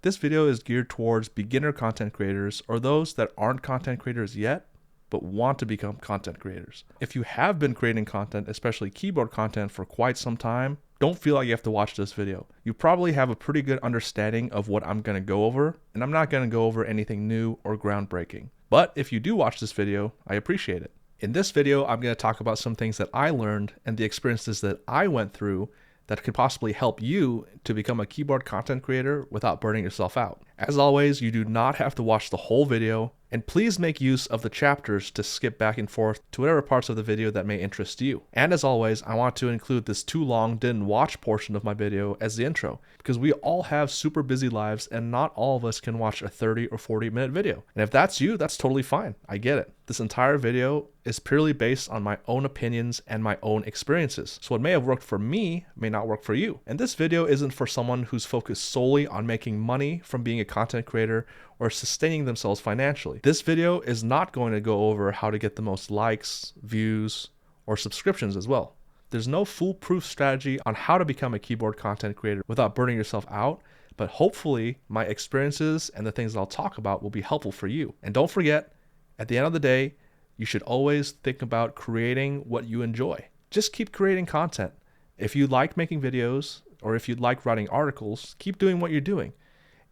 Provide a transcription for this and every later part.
This video is geared towards beginner content creators or those that aren't content creators yet, but want to become content creators. If you have been creating content, especially keyboard content, for quite some time, don't feel like you have to watch this video. You probably have a pretty good understanding of what I'm going to go over, and I'm not going to go over anything new or groundbreaking. But if you do watch this video, I appreciate it. In this video, I'm going to talk about some things that I learned and the experiences that I went through that could possibly help you to become a keyboard content creator without burning yourself out. As always, you do not have to watch the whole video, and please make use of the chapters to skip back and forth to whatever parts of the video that may interest you. And as always, I want to include this too long didn't watch portion of my video as the intro, because we all have super busy lives and not all of us can watch a 30 or 40-minute video. And if that's you, that's totally fine. I get it. This entire video is purely based on my own opinions and my own experiences. So what may have worked for me may not work for you. And this video isn't for someone who's focused solely on making money from being a content creator or sustaining themselves financially. This video is not going to go over how to get the most likes, views, or subscriptions as well. There's no foolproof strategy on how to become a keyboard content creator without burning yourself out, but hopefully my experiences and the things that I'll talk about will be helpful for you. And don't forget, at the end of the day, you should always think about creating what you enjoy. Just keep creating content. If you like making videos or if you like writing articles, keep doing what you're doing.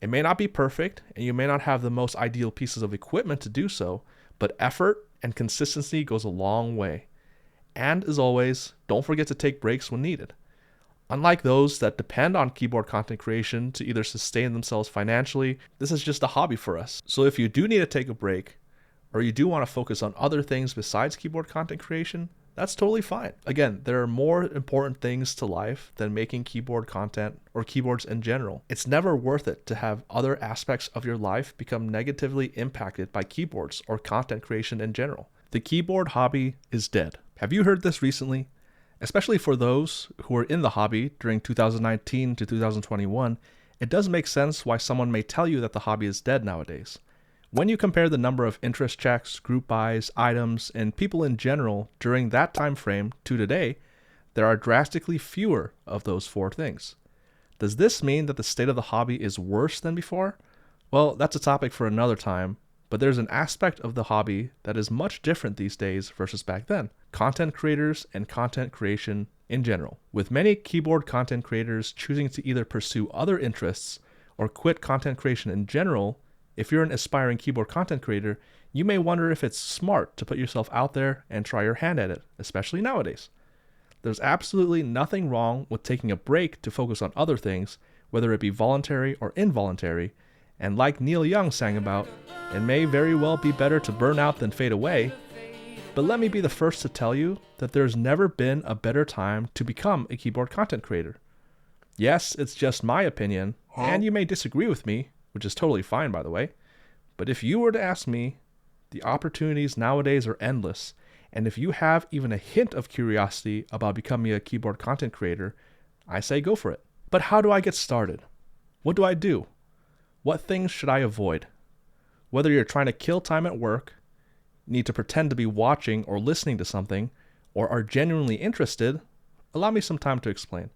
It may not be perfect and you may not have the most ideal pieces of equipment to do so, but effort and consistency goes a long way. And as always, don't forget to take breaks when needed. Unlike those that depend on keyboard content creation to either sustain themselves financially, this is just a hobby for us. So if you do need to take a break, or you do want to focus on other things besides keyboard content creation, that's totally fine. Again, there are more important things to life than making keyboard content or keyboards in general. It's never worth it to have other aspects of your life become negatively impacted by keyboards or content creation in general. The keyboard hobby is dead. Have you heard this recently? Especially for those who were in the hobby during 2019 to 2021, it does make sense why someone may tell you that the hobby is dead nowadays. When you compare the number of interest checks, group buys, items, and people in general during that time frame to today, there are drastically fewer of those four things. Does this mean that the state of the hobby is worse than before? Well, that's a topic for another time, but there's an aspect of the hobby that is much different these days versus back then. Content creators and content creation in general. With many keyboard content creators choosing to either pursue other interests or quit content creation in general, if you're an aspiring keyboard content creator, you may wonder if it's smart to put yourself out there and try your hand at it, especially nowadays. There's absolutely nothing wrong with taking a break to focus on other things, whether it be voluntary or involuntary, and like Neil Young sang about, it may very well be better to burn out than fade away, but let me be the first to tell you that there's never been a better time to become a keyboard content creator. Yes, it's just my opinion, and you may disagree with me, which is totally fine, by the way. But if you were to ask me, the opportunities nowadays are endless. And if you have even a hint of curiosity about becoming a keyboard content creator, I say go for it. But how do I get started? What do I do? What things should I avoid? Whether you're trying to kill time at work, need to pretend to be watching or listening to something, or are genuinely interested, allow me some time to explain.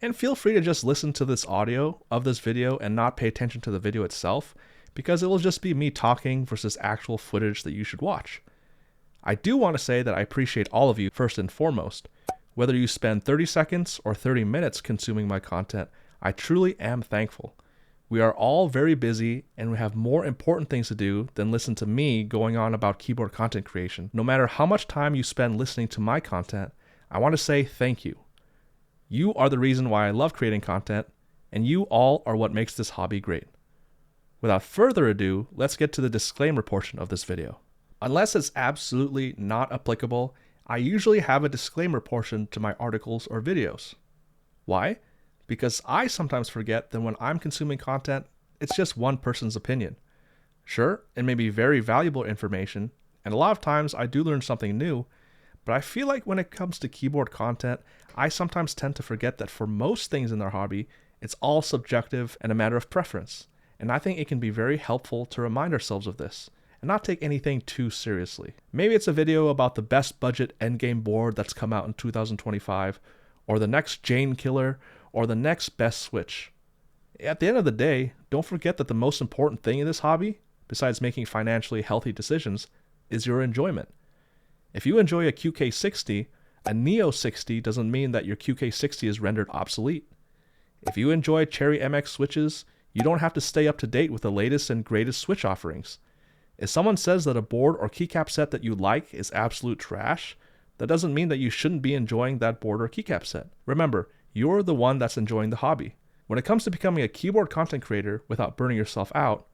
And feel free to just listen to this audio of this video and not pay attention to the video itself, because it will just be me talking versus actual footage that you should watch. I do want to say that I appreciate all of you first and foremost. Whether you spend 30 seconds or 30 minutes consuming my content, I truly am thankful. We are all very busy and we have more important things to do than listen to me going on about keyboard content creation. No matter how much time you spend listening to my content, I want to say thank you. You are the reason why I love creating content, and you all are what makes this hobby great. Without further ado, let's get to the disclaimer portion of this video. Unless it's absolutely not applicable, I usually have a disclaimer portion to my articles or videos. Why? Because I sometimes forget that when I'm consuming content, it's just one person's opinion. Sure, it may be very valuable information, and a lot of times I do learn something new, but I feel like when it comes to keyboard content, I sometimes tend to forget that for most things in our hobby, it's all subjective and a matter of preference. And I think it can be very helpful to remind ourselves of this and not take anything too seriously. Maybe it's a video about the best budget endgame board that's come out in 2025, or the next Jane killer, or the next best Switch. At the end of the day, don't forget that the most important thing in this hobby, besides making financially healthy decisions, is your enjoyment. If you enjoy a QK60, a Neo 60 doesn't mean that your QK60 is rendered obsolete. If you enjoy Cherry MX switches, you don't have to stay up to date with the latest and greatest switch offerings. If someone says that a board or keycap set that you like is absolute trash, that doesn't mean that you shouldn't be enjoying that board or keycap set. Remember, you're the one that's enjoying the hobby. When it comes to becoming a keyboard content creator without burning yourself out,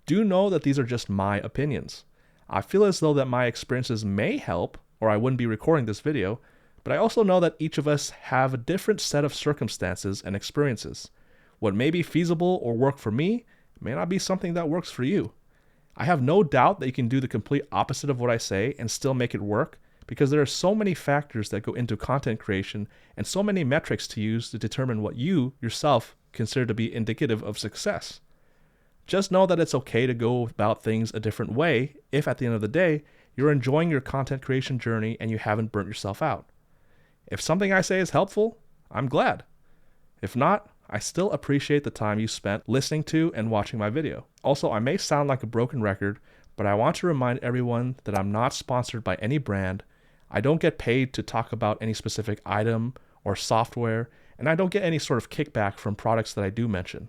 do know that these are just my opinions. I feel as though that my experiences may help, or I wouldn't be recording this video, but I also know that each of us have a different set of circumstances and experiences. What may be feasible or work for me may not be something that works for you. I have no doubt that you can do the complete opposite of what I say and still make it work, because there are so many factors that go into content creation and so many metrics to use to determine what you, yourself, consider to be indicative of success. Just know that it's okay to go about things a different way if at the end of the day, you're enjoying your content creation journey and you haven't burnt yourself out. If something I say is helpful, I'm glad. If not, I still appreciate the time you spent listening to and watching my video. Also, I may sound like a broken record, but I want to remind everyone that I'm not sponsored by any brand. I don't get paid to talk about any specific item or software, and I don't get any sort of kickback from products that I do mention.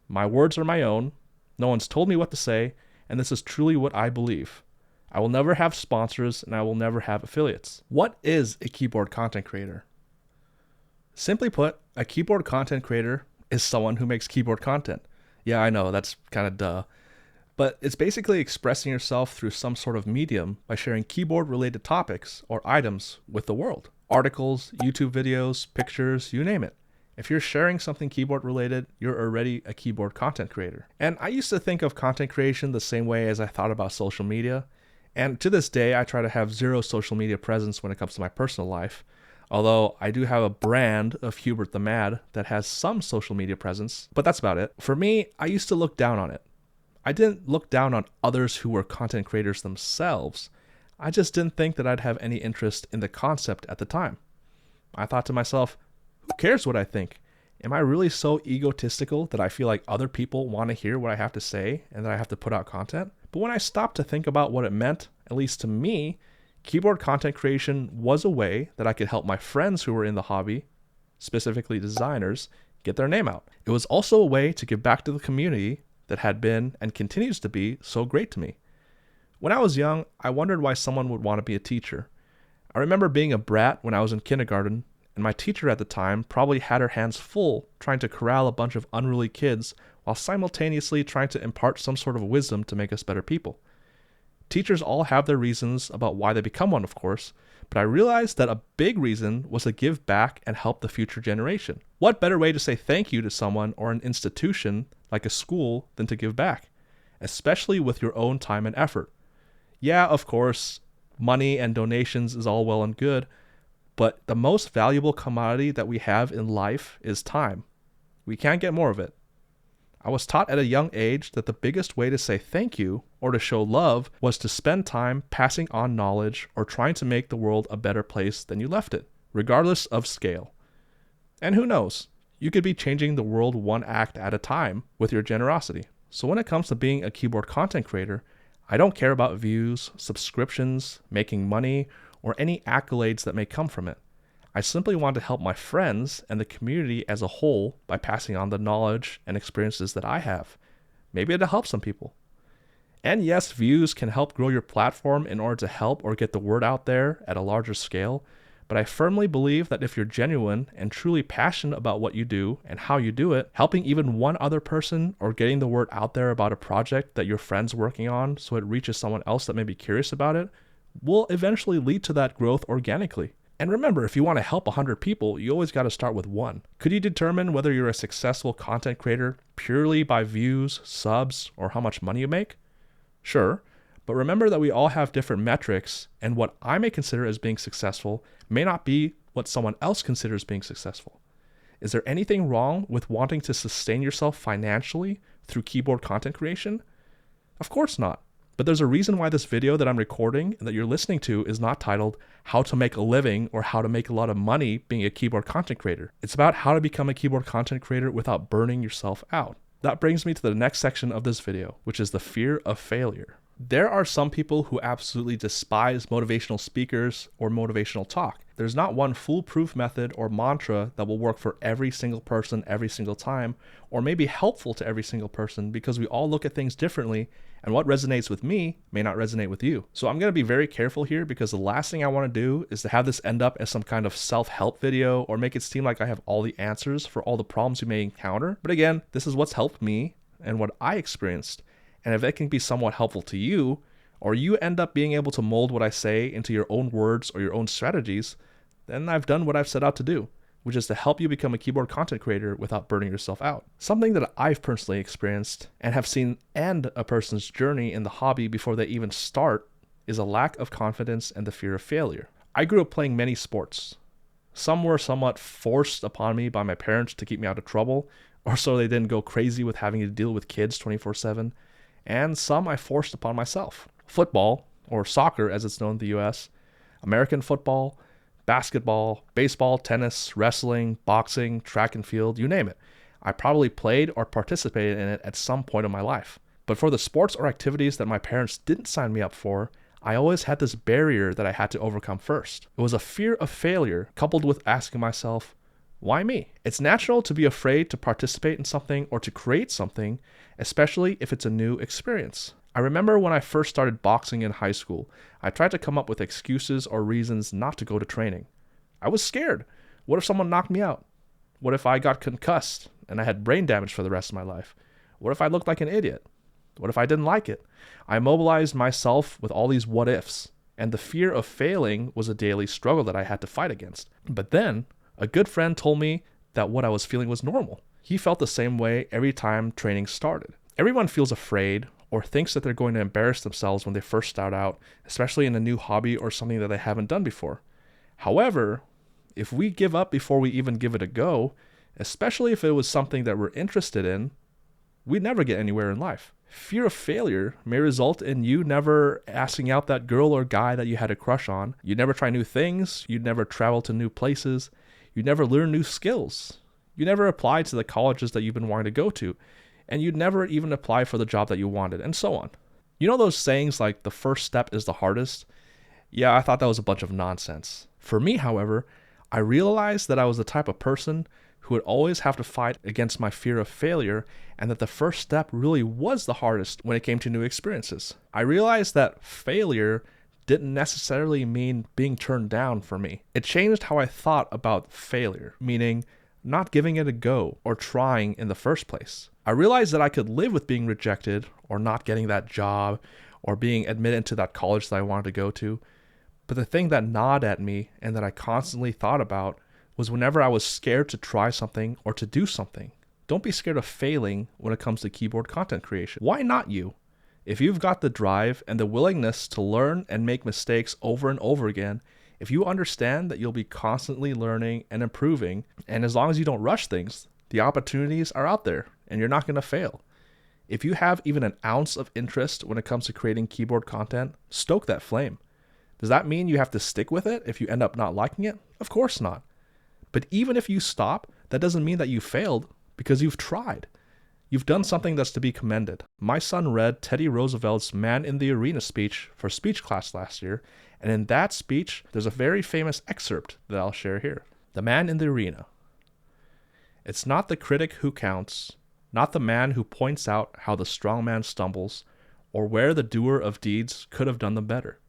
My words are my own. No one's told me what to say, and this is truly what I believe. I will never have sponsors, and I will never have affiliates. What is a keyboard content creator? Simply put, a keyboard content creator is someone who makes keyboard content. Yeah, I know, that's kind of duh. But it's basically expressing yourself through some sort of medium by sharing keyboard-related topics or items with the world. Articles, YouTube videos, pictures, you name it. If you're sharing something keyboard-related, you're already a keyboard content creator. And I used to think of content creation the same way as I thought about social media. And to this day, I try to have zero social media presence when it comes to my personal life. Although I do have a brand of Hubert the Mad that has some social media presence, but that's about it. For me, I used to look down on it. I didn't look down on others who were content creators themselves. I just didn't think that I'd have any interest in the concept at the time. I thought to myself, who cares what I think? Am I really so egotistical that I feel like other people want to hear what I have to say and that I have to put out content? But when I stopped to think about what it meant, at least to me, keyboard content creation was a way that I could help my friends who were in the hobby, specifically designers, get their name out. It was also a way to give back to the community that had been and continues to be so great to me. When I was young, I wondered why someone would want to be a teacher. I remember being a brat when I was in kindergarten, and my teacher at the time probably had her hands full trying to corral a bunch of unruly kids while simultaneously trying to impart some sort of wisdom to make us better people. Teachers all have their reasons about why they become one, of course, but I realized that a big reason was to give back and help the future generation. What better way to say thank you to someone or an institution like a school than to give back, especially with your own time and effort? Yeah, of course, money and donations is all well and good, but the most valuable commodity that we have in life is time. We can't get more of it. I was taught at a young age that the biggest way to say thank you or to show love was to spend time passing on knowledge or trying to make the world a better place than you left it, regardless of scale. And who knows, you could be changing the world one act at a time with your generosity. So when it comes to being a keyboard content creator, I don't care about views, subscriptions, making money, or any accolades that may come from it. I simply want to help my friends and the community as a whole by passing on the knowledge and experiences that I have. Maybe it'll help some people. And yes, views can help grow your platform in order to help or get the word out there at a larger scale, but I firmly believe that if you're genuine and truly passionate about what you do and how you do it, helping even one other person or getting the word out there about a project that your friend's working on so it reaches someone else that may be curious about it, will eventually lead to that growth organically. And remember, if you want to help 100 people, you always got to start with one. Could you determine whether you're a successful content creator purely by views, subs, or how much money you make? Sure, but remember that we all have different metrics, and what I may consider as being successful may not be what someone else considers being successful. Is there anything wrong with wanting to sustain yourself financially through keyboard content creation? Of course not. But there's a reason why this video that I'm recording and that you're listening to is not titled How to Make a Living or How to Make a Lot of Money Being a Keyboard Content Creator. It's about how to become a keyboard content creator without burning yourself out. That brings me to the next section of this video, which is the fear of failure. There are some people who absolutely despise motivational speakers or motivational talk. There's not one foolproof method or mantra that will work for every single person every single time, or may be helpful to every single person, because we all look at things differently, and what resonates with me may not resonate with you. So I'm going to be very careful here, because the last thing I want to do is to have this end up as some kind of self-help video or make it seem like I have all the answers for all the problems you may encounter. But again, this is what's helped me and what I experienced. And if it can be somewhat helpful to you, or you end up being able to mold what I say into your own words or your own strategies, then I've done what I've set out to do, which is to help you become a keyboard content creator without burning yourself out. Something that I've personally experienced and have seen end a person's journey in the hobby before they even start is a lack of confidence and the fear of failure. I grew up playing many sports. Some were somewhat forced upon me by my parents to keep me out of trouble, or so they didn't go crazy with having to deal with kids 24/7. And some I forced upon myself. Football, or soccer as it's known in the US, American football, basketball, baseball, tennis, wrestling, boxing, track and field, you name it. I probably played or participated in it at some point in my life. But for the sports or activities that my parents didn't sign me up for, I always had this barrier that I had to overcome first. It was a fear of failure coupled with asking myself, why me? It's natural to be afraid to participate in something or to create something, especially if it's a new experience. I remember when I first started boxing in high school, I tried to come up with excuses or reasons not to go to training. I was scared. What if someone knocked me out? What if I got concussed and I had brain damage for the rest of my life? What if I looked like an idiot? What if I didn't like it? I mobilized myself with all these what ifs, and the fear of failing was a daily struggle that I had to fight against. But then, a good friend told me that what I was feeling was normal. He felt the same way every time training started. Everyone feels afraid or thinks that they're going to embarrass themselves when they first start out, especially in a new hobby or something that they haven't done before. However, if we give up before we even give it a go, especially if it was something that we're interested in, we'd never get anywhere in life. Fear of failure may result in you never asking out that girl or guy that you had a crush on. You'd never try new things. You'd never travel to new places. You'd never learn new skills. You never apply to the colleges that you've been wanting to go to. And you'd never even apply for the job that you wanted, and so on. You know those sayings like the first step is the hardest? Yeah, I thought that was a bunch of nonsense. For me, however, I realized that I was the type of person who would always have to fight against my fear of failure, and that the first step really was the hardest when it came to new experiences. I realized that failure didn't necessarily mean being turned down for me. It changed how I thought about failure, meaning not giving it a go or trying in the first place. I realized that I could live with being rejected or not getting that job or being admitted to that college that I wanted to go to. But the thing that gnawed at me and that I constantly thought about was whenever I was scared to try something or to do something. Don't be scared of failing when it comes to keyboard content creation. Why not you? If you've got the drive and the willingness to learn and make mistakes over and over again, if you understand that you'll be constantly learning and improving, and as long as you don't rush things, the opportunities are out there and you're not going to fail. If you have even an ounce of interest when it comes to creating keyboard content, stoke that flame. Does that mean you have to stick with it if you end up not liking it? Of course not. But even if you stop, that doesn't mean that you failed, because you've tried. You've done something that's to be commended. My son read Teddy Roosevelt's Man in the Arena speech for speech class last year, and in that speech, there's a very famous excerpt that I'll share here. The man in the arena. It's not the critic who counts, not the man who points out how the strong man stumbles, or where the doer of deeds could have done them better.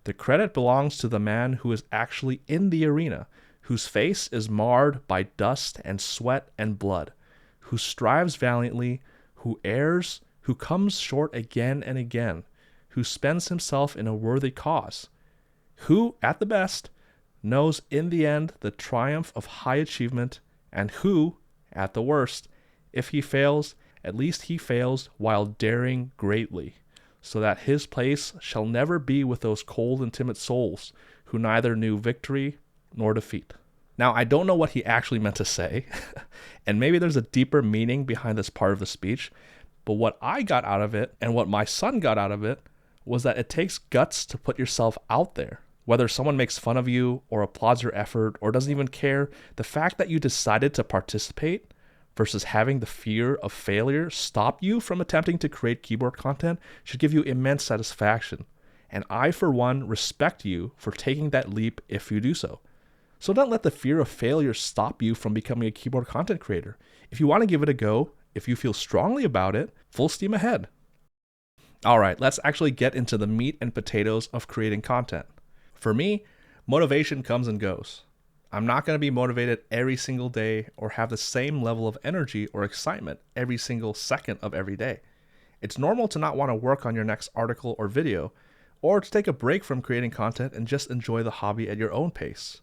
The credit belongs to the man who is actually in the arena, whose face is marred by dust and sweat and blood, who strives valiantly, who errs, who comes short again and again, who spends himself in a worthy cause, who, at the best, knows in the end the triumph of high achievement, and who, at the worst, if he fails, at least he fails while daring greatly, so that his place shall never be with those cold and timid souls who neither knew victory nor defeat. Now, I don't know what he actually meant to say, and maybe there's a deeper meaning behind this part of the speech, but what I got out of it and what my son got out of it was that it takes guts to put yourself out there. Whether someone makes fun of you or applauds your effort or doesn't even care, the fact that you decided to participate versus having the fear of failure stop you from attempting to create keyboard content should give you immense satisfaction. And I, for one, respect you for taking that leap if you do so. So don't let the fear of failure stop you from becoming a keyboard content creator. If you want to give it a go, if you feel strongly about it, full steam ahead. All right, let's actually get into the meat and potatoes of creating content. For me, motivation comes and goes. I'm not going to be motivated every single day or have the same level of energy or excitement every single second of every day. It's normal to not want to work on your next article or video, or to take a break from creating content and just enjoy the hobby at your own pace.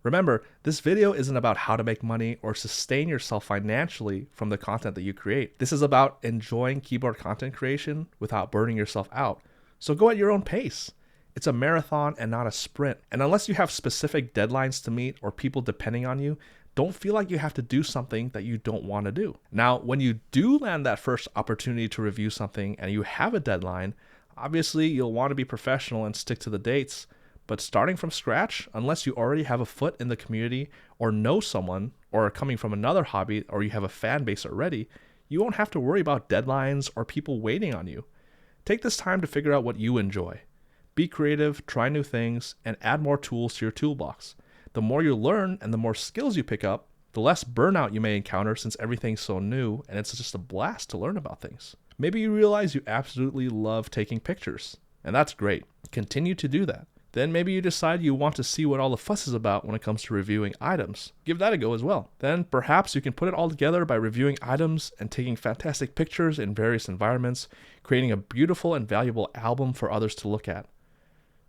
Remember, this video isn't about how to make money or sustain yourself financially from the content that you create. This is about enjoying keyboard content creation without burning yourself out. So go at your own pace. It's a marathon and not a sprint. And unless you have specific deadlines to meet or people depending on you, don't feel like you have to do something that you don't want to do. Now, when you do land that first opportunity to review something and you have a deadline, obviously you'll want to be professional and stick to the dates. But starting from scratch, unless you already have a foot in the community or know someone or are coming from another hobby or you have a fan base already, you won't have to worry about deadlines or people waiting on you. Take this time to figure out what you enjoy. Be creative, try new things, and add more tools to your toolbox. The more you learn and the more skills you pick up, the less burnout you may encounter since everything's so new and it's just a blast to learn about things. Maybe you realize you absolutely love taking pictures, and that's great. Continue to do that. Then maybe you decide you want to see what all the fuss is about when it comes to reviewing items. Give that a go as well. Then perhaps you can put it all together by reviewing items and taking fantastic pictures in various environments, creating a beautiful and valuable album for others to look at.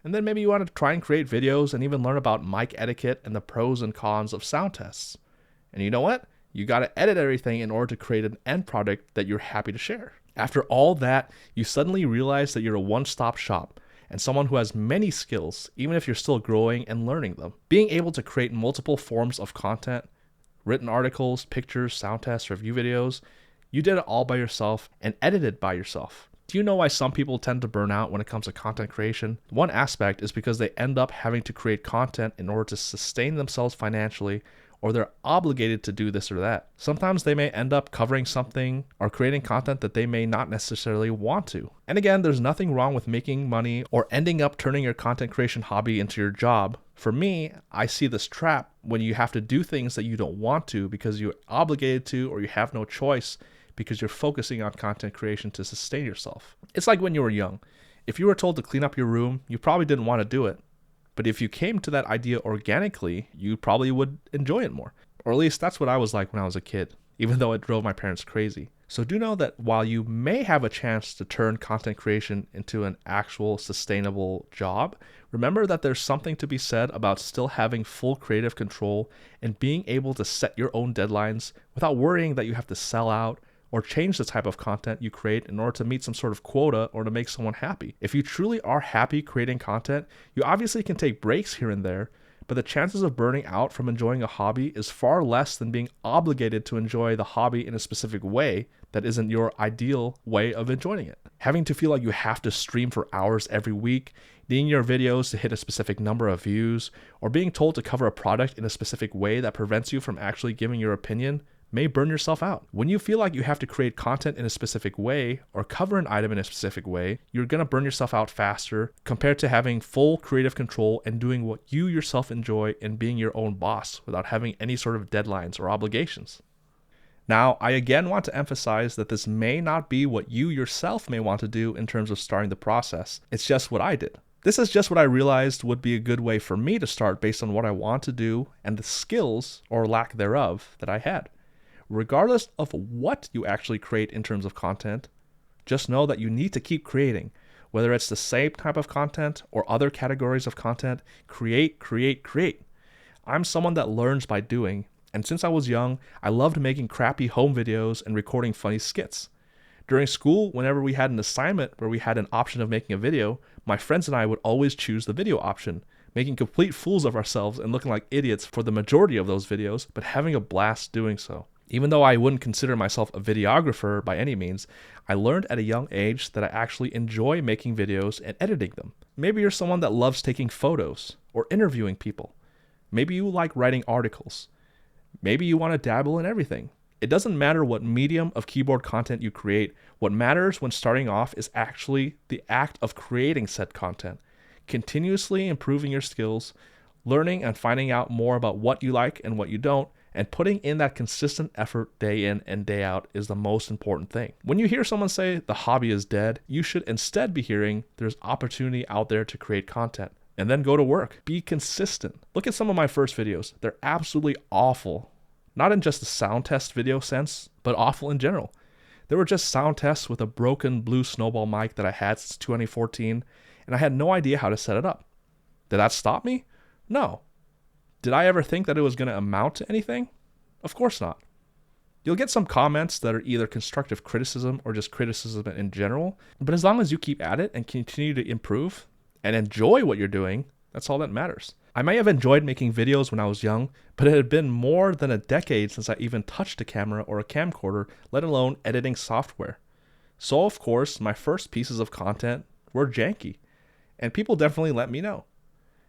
And then maybe you want to try and create videos and even learn about mic etiquette and the pros and cons of sound tests. And you know what? You got to edit everything in order to create an end product that you're happy to share. After all that, you suddenly realize that you're a one-stop shop and someone who has many skills, even if you're still growing and learning them. Being able to create multiple forms of content, written articles, pictures, sound tests, review videos, you did it all by yourself and edited by yourself. Do you know why some people tend to burn out when it comes to content creation? One aspect is because they end up having to create content in order to sustain themselves financially, or they're obligated to do this or that. Sometimes they may end up covering something or creating content that they may not necessarily want to. And again, there's nothing wrong with making money or ending up turning your content creation hobby into your job. For me, I see this trap when you have to do things that you don't want to because you're obligated to or you have no choice because you're focusing on content creation to sustain yourself. It's like when you were young. If you were told to clean up your room, you probably didn't want to do it. But if you came to that idea organically, you probably would enjoy it more. Or at least that's what I was like when I was a kid, even though it drove my parents crazy. So do know that while you may have a chance to turn content creation into an actual sustainable job, remember that there's something to be said about still having full creative control and being able to set your own deadlines without worrying that you have to sell out or change the type of content you create in order to meet some sort of quota or to make someone happy. If you truly are happy creating content, you obviously can take breaks here and there, but the chances of burning out from enjoying a hobby is far less than being obligated to enjoy the hobby in a specific way that isn't your ideal way of enjoying it. Having to feel like you have to stream for hours every week, needing your videos to hit a specific number of views, or being told to cover a product in a specific way that prevents you from actually giving your opinion may burn yourself out. When you feel like you have to create content in a specific way or cover an item in a specific way, you're going to burn yourself out faster compared to having full creative control and doing what you yourself enjoy and being your own boss without having any sort of deadlines or obligations. Now, I again want to emphasize that this may not be what you yourself may want to do in terms of starting the process. It's just what I did. This is just what I realized would be a good way for me to start based on what I want to do and the skills, or lack thereof, that I had. Regardless of what you actually create in terms of content, just know that you need to keep creating. Whether it's the same type of content or other categories of content, create. I'm someone that learns by doing, and since I was young, I loved making crappy home videos and recording funny skits. During school, whenever we had an assignment where we had an option of making a video, my friends and I would always choose the video option, making complete fools of ourselves and looking like idiots for the majority of those videos, but having a blast doing so. Even though I wouldn't consider myself a videographer by any means, I learned at a young age that I actually enjoy making videos and editing them. Maybe you're someone that loves taking photos or interviewing people. Maybe you like writing articles. Maybe you want to dabble in everything. It doesn't matter what medium of keyboard content you create. What matters when starting off is actually the act of creating said content, continuously improving your skills, learning and finding out more about what you like and what you don't, and putting in that consistent effort day in and day out is the most important thing. When you hear someone say the hobby is dead, you should instead be hearing there's opportunity out there to create content. And then go to work. Be consistent. Look at some of my first videos. They're absolutely awful. Not in just the sound test video sense, but awful in general. They were just sound tests with a broken Blue Snowball mic that I had since 2014, and I had no idea how to set it up. Did that stop me? No. Did I ever think that it was going to amount to anything? Of course not. You'll get some comments that are either constructive criticism or just criticism in general, but as long as you keep at it and continue to improve and enjoy what you're doing, that's all that matters. I may have enjoyed making videos when I was young, but it had been more than a decade since I even touched a camera or a camcorder, let alone editing software. So of course, my first pieces of content were janky, and people definitely let me know.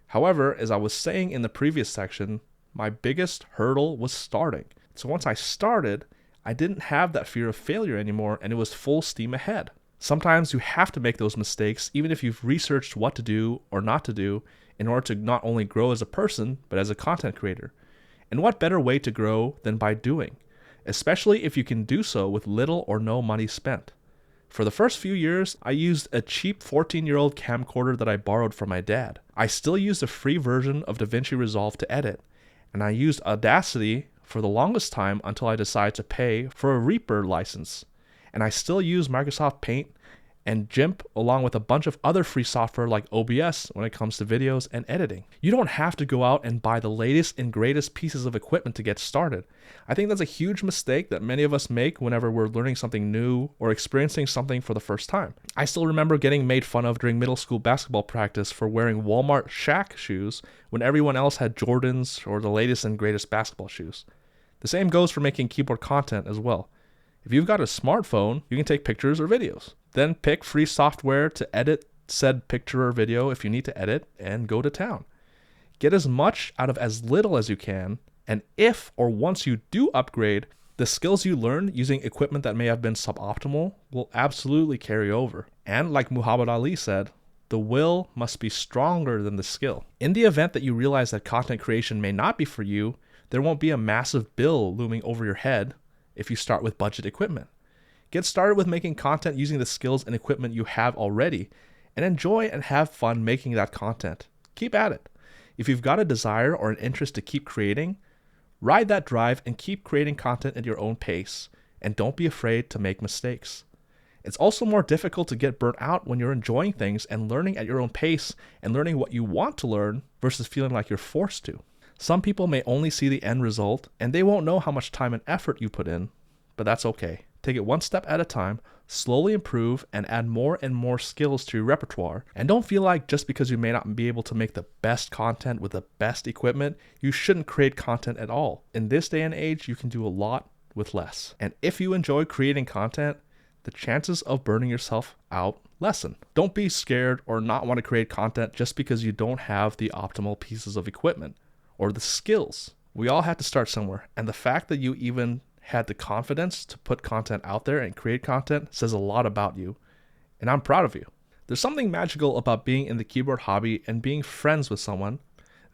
However, as I was saying in the previous section, my biggest hurdle was starting. So once I started, I didn't have that fear of failure anymore, and it was full steam ahead. Sometimes you have to make those mistakes, even if you've researched what to do or not to do, in order to not only grow as a person, but as a content creator. And what better way to grow than by doing, especially if you can do so with little or no money spent. For the first few years, I used a cheap 14-year-old camcorder that I borrowed from my dad. I still used a free version of DaVinci Resolve to edit, and I used Audacity for the longest time until I decided to pay for a Reaper license. And I still use Microsoft Paint and GIMP along with a bunch of other free software like OBS when it comes to videos and editing. You don't have to go out and buy the latest and greatest pieces of equipment to get started. I think that's a huge mistake that many of us make whenever we're learning something new or experiencing something for the first time. I still remember getting made fun of during middle school basketball practice for wearing Walmart Shaq shoes when everyone else had Jordans or the latest and greatest basketball shoes. The same goes for making keyboard content as well. If you've got a smartphone, you can take pictures or videos. Then pick free software to edit said picture or video if you need to edit, and go to town. Get as much out of as little as you can, and if or once you do upgrade, the skills you learn using equipment that may have been suboptimal will absolutely carry over. And like Muhammad Ali said, the will must be stronger than the skill. In the event that you realize that content creation may not be for you, there won't be a massive bill looming over your head if you start with budget equipment. Get started with making content using the skills and equipment you have already, and enjoy and have fun making that content. Keep at it. If you've got a desire or an interest to keep creating, ride that drive and keep creating content at your own pace, and don't be afraid to make mistakes. It's also more difficult to get burnt out when you're enjoying things and learning at your own pace and learning what you want to learn versus feeling like you're forced to. Some people may only see the end result and they won't know how much time and effort you put in, but that's okay. Take it one step at a time, slowly improve, and add more and more skills to your repertoire. And don't feel like just because you may not be able to make the best content with the best equipment, you shouldn't create content at all. In this day and age, you can do a lot with less. And if you enjoy creating content, the chances of burning yourself out lessen. Don't be scared or not want to create content just because you don't have the optimal pieces of equipment or the skills. We all have to start somewhere, and the fact that you even had the confidence to put content out there and create content says a lot about you, and I'm proud of you. There's something magical about being in the keyboard hobby and being friends with someone,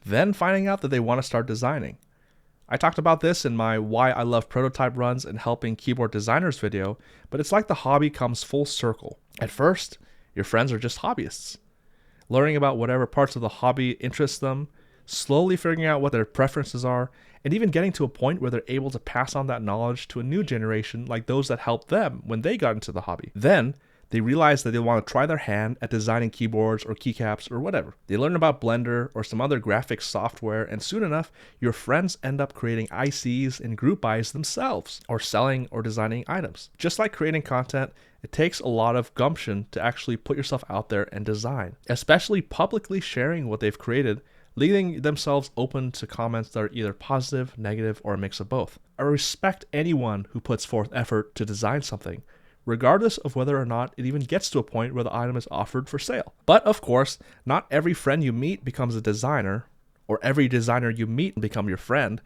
then finding out that they want to start designing. I talked about this in my Why I Love Prototype Runs and Helping Keyboard Designers video, but it's like the hobby comes full circle. At first, your friends are just hobbyists, learning about whatever parts of the hobby interest them, slowly figuring out what their preferences are, and even getting to a point where they're able to pass on that knowledge to a new generation like those that helped them when they got into the hobby. Then, they realize that they want to try their hand at designing keyboards or keycaps or whatever. They learn about Blender or some other graphics software, and soon enough, your friends end up creating ICs and group buys themselves, or selling or designing items. Just like creating content, it takes a lot of gumption to actually put yourself out there and design, especially publicly sharing what they've created leaving themselves open to comments that are either positive, negative, or a mix of both. I respect anyone who puts forth effort to design something, regardless of whether or not it even gets to a point where the item is offered for sale. But of course, not every friend you meet becomes a designer, or every designer you meet become your friend.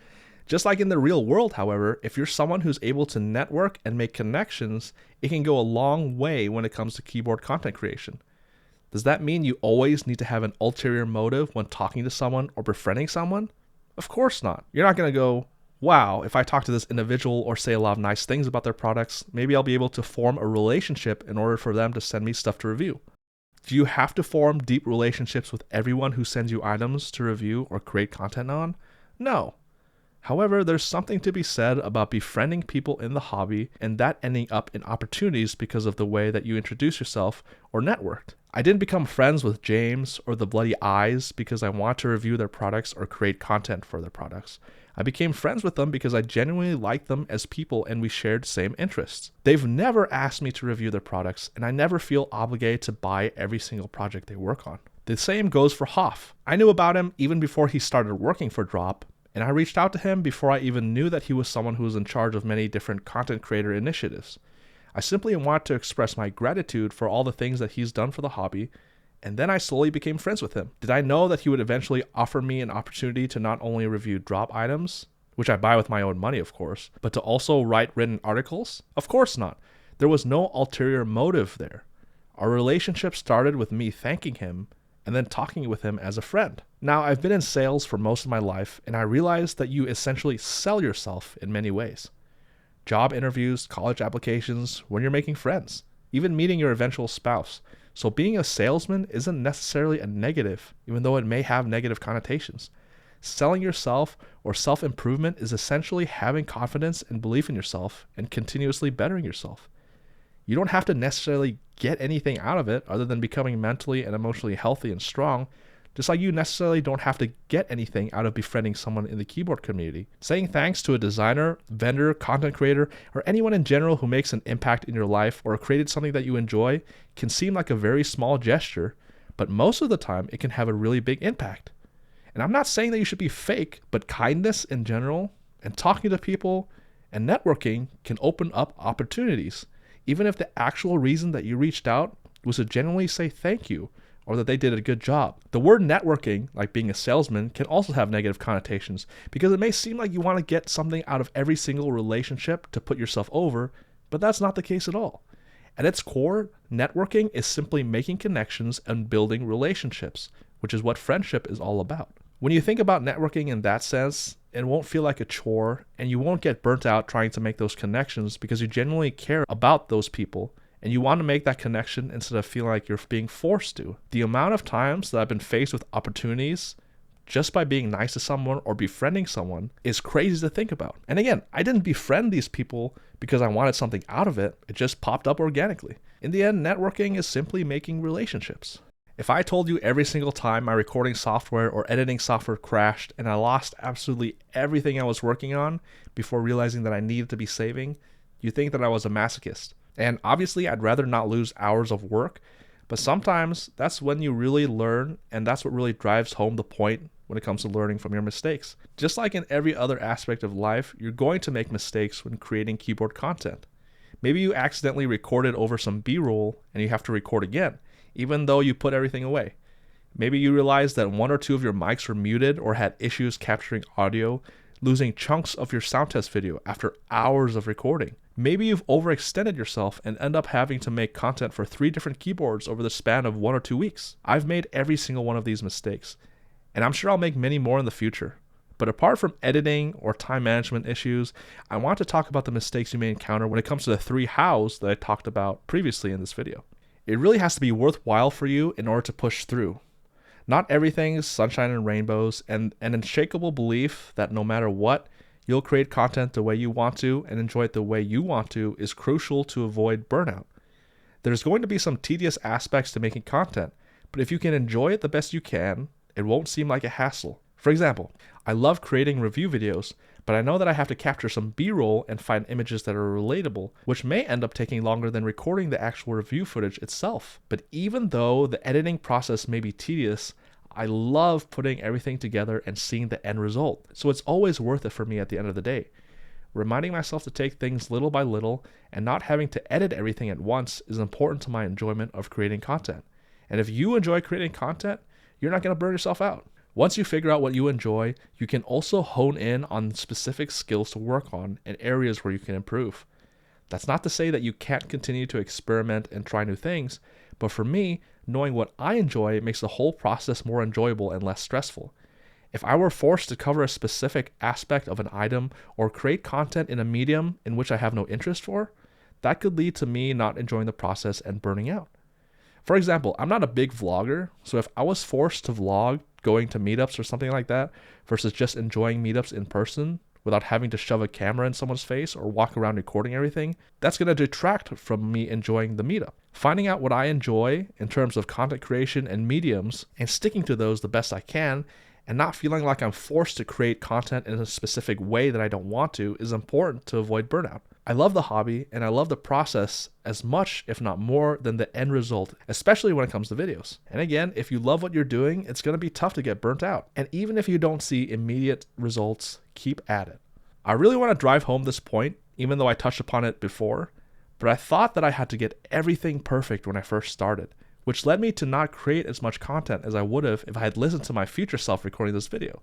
Just like in the real world, however, if you're someone who's able to network and make connections, it can go a long way when it comes to keyboard content creation. Does that mean you always need to have an ulterior motive when talking to someone or befriending someone? Of course not. You're not going to go, wow, if I talk to this individual or say a lot of nice things about their products, maybe I'll be able to form a relationship in order for them to send me stuff to review. Do you have to form deep relationships with everyone who sends you items to review or create content on? No. However, there's something to be said about befriending people in the hobby and that ending up in opportunities because of the way that you introduce yourself or networked. I didn't become friends with James or the Bloody Eyes because I want to review their products or create content for their products. I became friends with them because I genuinely liked them as people and we shared the same interests. They've never asked me to review their products, and I never feel obligated to buy every single project they work on. The same goes for Hoff. I knew about him even before he started working for Drop, and I reached out to him before I even knew that he was someone who was in charge of many different content creator initiatives. I simply want to express my gratitude for all the things that he's done for the hobby, and then I slowly became friends with him. Did I know that he would eventually offer me an opportunity to not only review Drop items, which I buy with my own money of course, but to also write written articles? Of course not. There was no ulterior motive there. Our relationship started with me thanking him and then talking with him as a friend. Now, I've been in sales for most of my life, and I realized that you essentially sell yourself in many ways. Job interviews, college applications, when you're making friends, even meeting your eventual spouse. So being a salesman isn't necessarily a negative, even though it may have negative connotations. Selling yourself or self-improvement is essentially having confidence and belief in yourself and continuously bettering yourself. You don't have to necessarily get anything out of it other than becoming mentally and emotionally healthy and strong, just like you necessarily don't have to get anything out of befriending someone in the keyboard community. Saying thanks to a designer, vendor, content creator, or anyone in general who makes an impact in your life or created something that you enjoy can seem like a very small gesture, but most of the time it can have a really big impact. And I'm not saying that you should be fake, but kindness in general and talking to people and networking can open up opportunities, even if the actual reason that you reached out was to genuinely say thank you or that they did a good job. The word networking, like being a salesman, can also have negative connotations because it may seem like you want to get something out of every single relationship to put yourself over, but that's not the case at all. At its core, networking is simply making connections and building relationships, which is what friendship is all about. When you think about networking in that sense, it won't feel like a chore and you won't get burnt out trying to make those connections because you genuinely care about those people and you want to make that connection instead of feeling like you're being forced to. The amount of times that I've been faced with opportunities just by being nice to someone or befriending someone is crazy to think about. And again, I didn't befriend these people because I wanted something out of it. It just popped up organically. In the end, networking is simply making relationships. If I told you every single time my recording software or editing software crashed and I lost absolutely everything I was working on before realizing that I needed to be saving, you'd think that I was a masochist. And obviously, I'd rather not lose hours of work, but sometimes that's when you really learn, and that's what really drives home the point when it comes to learning from your mistakes. Just like in every other aspect of life, you're going to make mistakes when creating keyboard content. Maybe you accidentally recorded over some B-roll and you have to record again, even though you put everything away. Maybe you realized that one or two of your mics were muted or had issues capturing audio, losing chunks of your sound test video after hours of recording. Maybe you've overextended yourself and end up having to make content for 3 different keyboards over the span of 1 or 2 weeks. I've made every single one of these mistakes, and I'm sure I'll make many more in the future. But apart from editing or time management issues, I want to talk about the mistakes you may encounter when it comes to the 3 hows that I talked about previously in this video. It really has to be worthwhile for you in order to push through. Not everything is sunshine and rainbows, and an unshakable belief that no matter what, you'll create content the way you want to and enjoy it the way you want to is crucial to avoid burnout. There's going to be some tedious aspects to making content, but if you can enjoy it the best you can, it won't seem like a hassle. For example, I love creating review videos, but I know that I have to capture some B-roll and find images that are relatable, which may end up taking longer than recording the actual review footage itself. But even though the editing process may be tedious, I love putting everything together and seeing the end result. So it's always worth it for me at the end of the day. Reminding myself to take things little by little and not having to edit everything at once is important to my enjoyment of creating content. And if you enjoy creating content, you're not going to burn yourself out. Once you figure out what you enjoy, you can also hone in on specific skills to work on and areas where you can improve. That's not to say that you can't continue to experiment and try new things, but for me, knowing what I enjoy makes the whole process more enjoyable and less stressful. If I were forced to cover a specific aspect of an item or create content in a medium in which I have no interest for, that could lead to me not enjoying the process and burning out. For example, I'm not a big vlogger, so if I was forced to vlog going to meetups or something like that versus just enjoying meetups in person without having to shove a camera in someone's face or walk around recording everything, that's going to detract from me enjoying the meetup. Finding out what I enjoy in terms of content creation and mediums and sticking to those the best I can and not feeling like I'm forced to create content in a specific way that I don't want to is important to avoid burnout. I love the hobby and I love the process as much, if not more, than the end result, especially when it comes to videos. And again, if you love what you're doing, it's going to be tough to get burnt out. And even if you don't see immediate results, keep at it. I really want to drive home this point, even though I touched upon it before, but I thought that I had to get everything perfect when I first started, which led me to not create as much content as I would have if I had listened to my future self recording this video.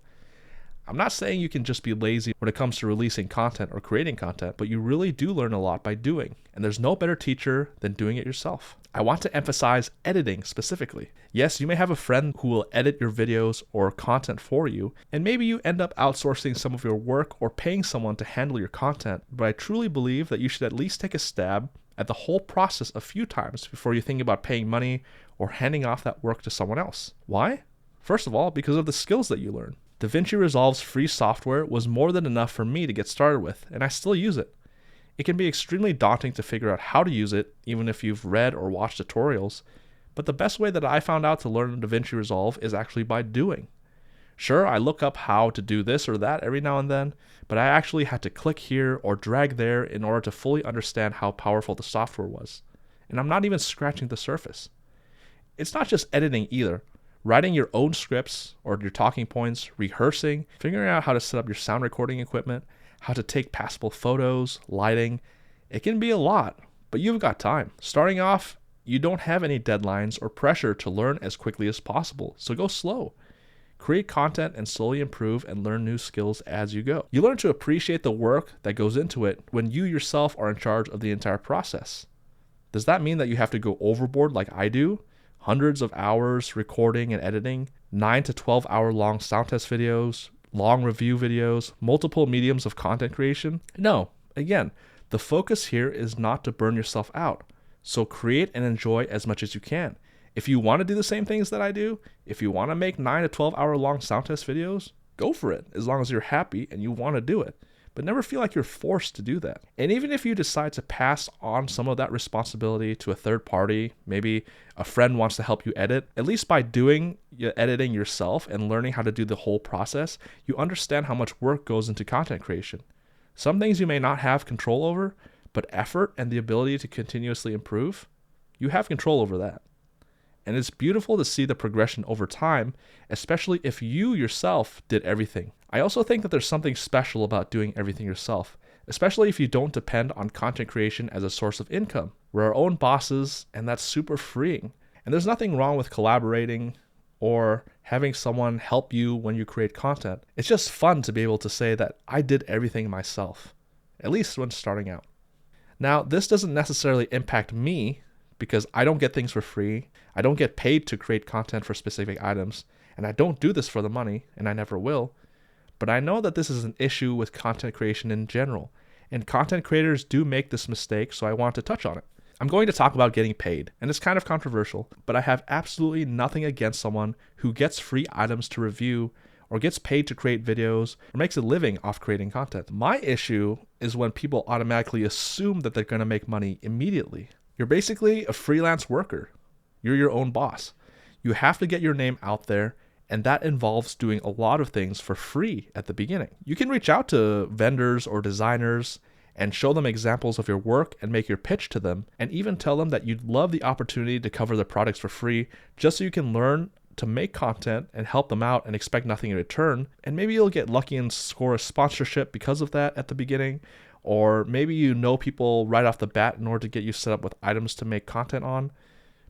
I'm not saying you can just be lazy when it comes to releasing content or creating content, but you really do learn a lot by doing, and there's no better teacher than doing it yourself. I want to emphasize editing specifically. Yes, you may have a friend who will edit your videos or content for you, and maybe you end up outsourcing some of your work or paying someone to handle your content, but I truly believe that you should at least take a stab at the whole process a few times before you think about paying money or handing off that work to someone else. Why? First of all, because of the skills that you learn. DaVinci Resolve's free software was more than enough for me to get started with, and I still use it. It can be extremely daunting to figure out how to use it, even if you've read or watched tutorials, but the best way that I found out to learn DaVinci Resolve is actually by doing. Sure, I look up how to do this or that every now and then, but I actually had to click here or drag there in order to fully understand how powerful the software was. And I'm not even scratching the surface. It's not just editing either. Writing your own scripts or your talking points, rehearsing, figuring out how to set up your sound recording equipment, how to take passable photos, lighting. It can be a lot, but you've got time. Starting off, you don't have any deadlines or pressure to learn as quickly as possible, so go slow. Create content and slowly improve and learn new skills as you go. You learn to appreciate the work that goes into it when you yourself are in charge of the entire process. Does that mean that you have to go overboard like I do? Hundreds of hours recording and editing, 9 to 12 hour long sound test videos, long review videos, multiple mediums of content creation? No, again, the focus here is not to burn yourself out. So create and enjoy as much as you can. If you want to do the same things that I do, if you want to make 9 to 12 hour long sound test videos, go for it as long as you're happy and you want to do it. But never feel like you're forced to do that. And even if you decide to pass on some of that responsibility to a third party, maybe a friend wants to help you edit, at least by doing editing yourself and learning how to do the whole process, you understand how much work goes into content creation. Some things you may not have control over, but effort and the ability to continuously improve, you have control over that. And it's beautiful to see the progression over time, especially if you yourself did everything. I also think that there's something special about doing everything yourself, especially if you don't depend on content creation as a source of income. We're our own bosses, and that's super freeing. And there's nothing wrong with collaborating or having someone help you when you create content. It's just fun to be able to say that I did everything myself, at least when starting out. Now, this doesn't necessarily impact me because I don't get things for free. I don't get paid to create content for specific items, and I don't do this for the money, and I never will. But I know that this is an issue with content creation in general, and content creators do make this mistake, so I want to touch on it. I'm going to talk about getting paid, and it's kind of controversial, but I have absolutely nothing against someone who gets free items to review or gets paid to create videos or makes a living off creating content. My issue is when people automatically assume that they're going to make money immediately. You're basically a freelance worker. You're your own boss. You have to get your name out there, and that involves doing a lot of things for free at the beginning. You can reach out to vendors or designers and show them examples of your work and make your pitch to them, and even tell them that you'd love the opportunity to cover their products for free just so you can learn to make content and help them out and expect nothing in return. And maybe you'll get lucky and score a sponsorship because of that at the beginning. Or maybe you know people right off the bat in order to get you set up with items to make content on.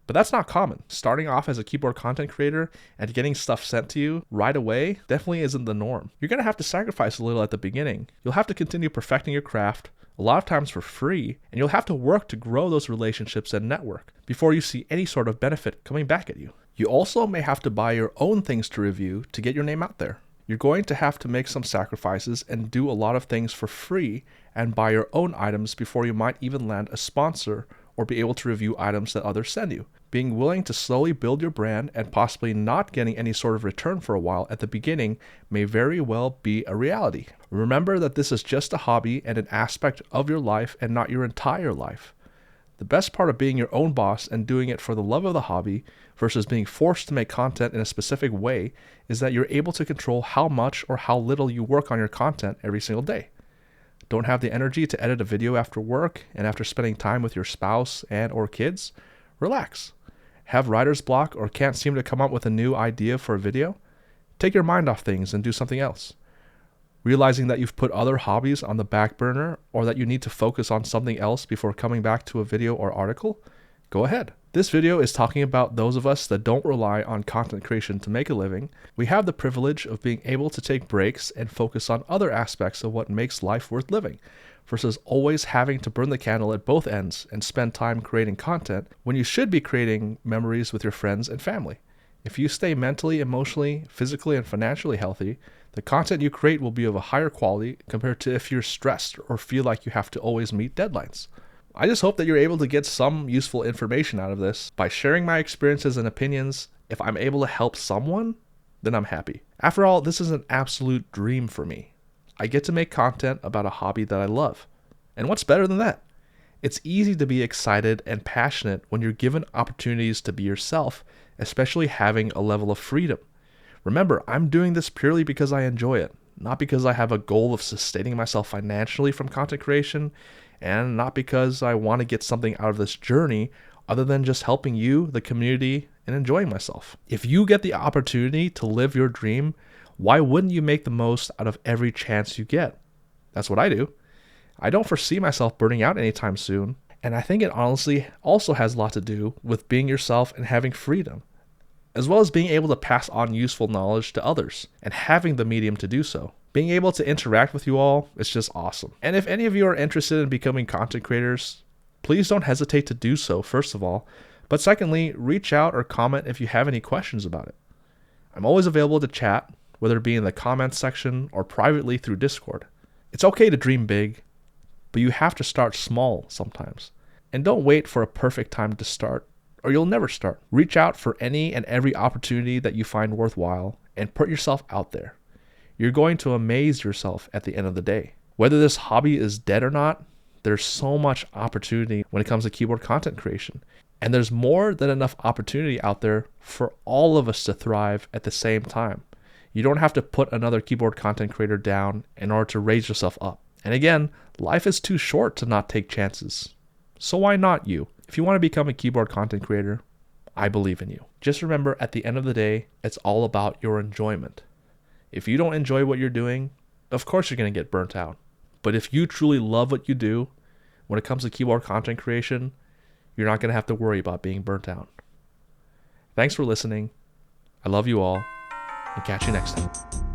But that's not common. Starting off as a keyboard content creator and getting stuff sent to you right away definitely isn't the norm. You're going to have to sacrifice a little at the beginning. You'll have to continue perfecting your craft, a lot of times for free, and you'll have to work to grow those relationships and network before you see any sort of benefit coming back at you. You also may have to buy your own things to review to get your name out there. You're going to have to make some sacrifices and do a lot of things for free and buy your own items before you might even land a sponsor or be able to review items that others send you. Being willing to slowly build your brand and possibly not getting any sort of return for a while at the beginning may very well be a reality. Remember that this is just a hobby and an aspect of your life and not your entire life. The best part of being your own boss and doing it for the love of the hobby versus being forced to make content in a specific way is that you're able to control how much or how little you work on your content every single day. Don't have the energy to edit a video after work and after spending time with your spouse and or kids? Relax. Have writer's block or can't seem to come up with a new idea for a video? Take your mind off things and do something else. Realizing that you've put other hobbies on the back burner or that you need to focus on something else before coming back to a video or article? Go ahead. This video is talking about those of us that don't rely on content creation to make a living. We have the privilege of being able to take breaks and focus on other aspects of what makes life worth living, versus always having to burn the candle at both ends and spend time creating content when you should be creating memories with your friends and family. If you stay mentally, emotionally, physically, and financially healthy, the content you create will be of a higher quality compared to if you're stressed or feel like you have to always meet deadlines. I just hope that you're able to get some useful information out of this. By sharing my experiences and opinions, if I'm able to help someone, then I'm happy. After all, this is an absolute dream for me. I get to make content about a hobby that I love. And what's better than that? It's easy to be excited and passionate when you're given opportunities to be yourself, especially having a level of freedom. Remember, I'm doing this purely because I enjoy it, not because I have a goal of sustaining myself financially from content creation, and not because I want to get something out of this journey other than just helping you, the community, and enjoying myself. If you get the opportunity to live your dream, why wouldn't you make the most out of every chance you get? That's what I do. I don't foresee myself burning out anytime soon, and I think it honestly also has a lot to do with being yourself and having freedom, as well as being able to pass on useful knowledge to others and having the medium to do so. Being able to interact with you all is just awesome. And if any of you are interested in becoming content creators, please don't hesitate to do so, first of all. But secondly, reach out or comment if you have any questions about it. I'm always available to chat, whether it be in the comments section or privately through Discord. It's okay to dream big, but you have to start small sometimes. And don't wait for a perfect time to start, or you'll never start. Reach out for any and every opportunity that you find worthwhile and put yourself out there. You're going to amaze yourself at the end of the day. Whether this hobby is dead or not, there's so much opportunity when it comes to keyboard content creation. And there's more than enough opportunity out there for all of us to thrive at the same time. You don't have to put another keyboard content creator down in order to raise yourself up. And again, life is too short to not take chances. So why not you? If you want to become a keyboard content creator, I believe in you. Just remember, at the end of the day, it's all about your enjoyment. If you don't enjoy what you're doing, of course you're going to get burnt out. But if you truly love what you do, when it comes to keyboard content creation, you're not going to have to worry about being burnt out. Thanks for listening. I love you all, and catch you next time.